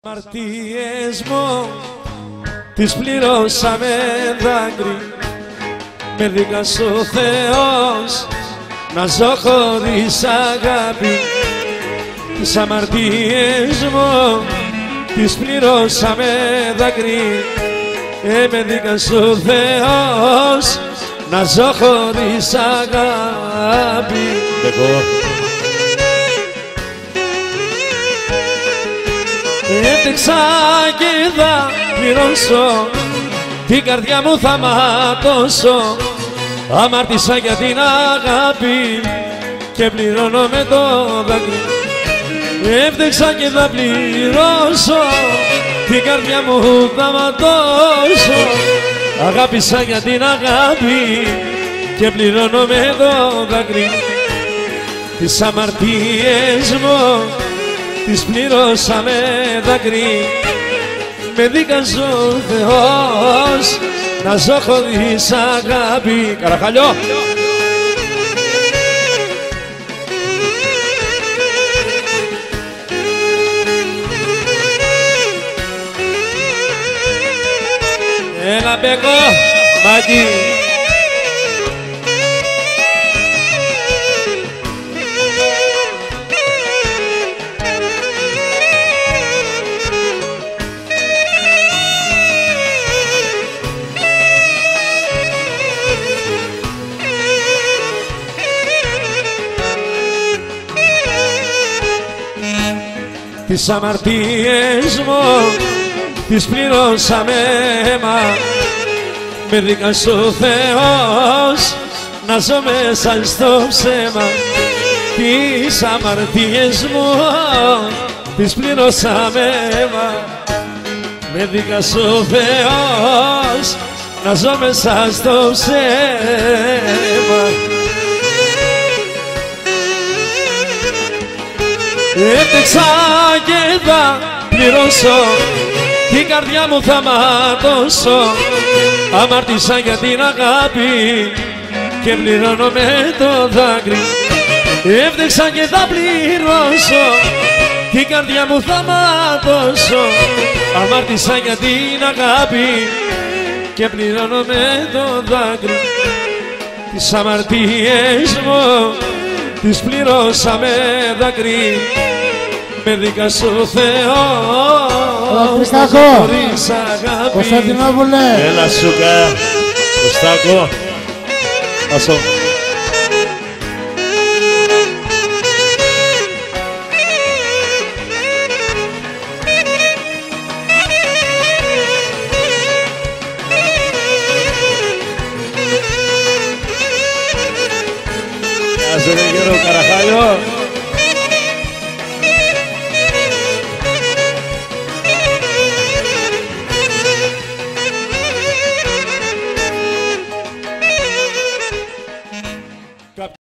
Αμαρτίες μου τις πληρώσαμε δάκρυ, με δίκασε ο Θεός να ζω χωρίς αγάπη. Τις αμαρτίες μου τις πληρώσαμε δάκρυ, με δίκασε ο Θεός να ζω χωρίς αγάπη. Έτρεξα και θα πληρώσω, την καρδιά μου θα ματώσω. Αμάρτησα για την αγάπη και πληρώνω με το δάκρυ. Έτρεξα και θα πληρώσω, την καρδιά μου θα ματώσω. Αγάπησα για την αγάπη και πληρώνω με το δάκρυ. Τις αμαρτίες μου τις πληρώσαμε δάκρυ, με δίκασε ο Θεός να ζω χωρίς αγάπη. Καραχαλιό! Έλα Μπέκο, Μάκη! Τις αμαρτίες μου τις πληρώσαμε αίμα, με δίκασε ο Θεός να ζω μέσα στο ψέμα. Τις αμαρτίες μου τις πληρώσαμε αίμα, με δίκασε ο Θεός να ζω μέσα στο ψέμα. Έτρεξα και θα πληρώσω, την καρδιά μου θα ματώσω. Αμάρτησα για την αγάπη και πληρώνω με το δάκρυ. Έτρεξα και θα πληρώσω, την καρδιά μου θα ματώσω. Αμάρτησα για την αγάπη και πληρώνω με το δάκρυ. Τις αμαρτίες μου τις πληρώσαμε δάκρυ, με δίκασε ο Θεός χωρίς αγάπη. Κωνσταντινόπουλε! Έλα Σούκα, Κωστάκο, Ασό. Άσε ρε γέρο Καραχάλιο.